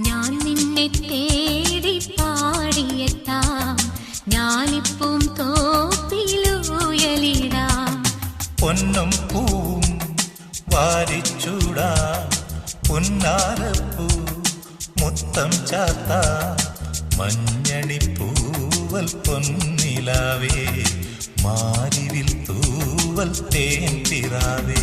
ഞാൻ നിന്നെ തേടി പാടിയെത്താം, ഞാനിപ്പം തോപ്പിലുയലിടാം. പൊന്നും പൂവും വാരിച്ചൂടാ, പൊന്നാരപ്പൂ മുത്തം ചാത്ത, മഞ്ഞണിപ്പൂവൽ പൊന്നിലാവേ, മാരിവിൽ തൂവൽ തേൻ തിറാവേ.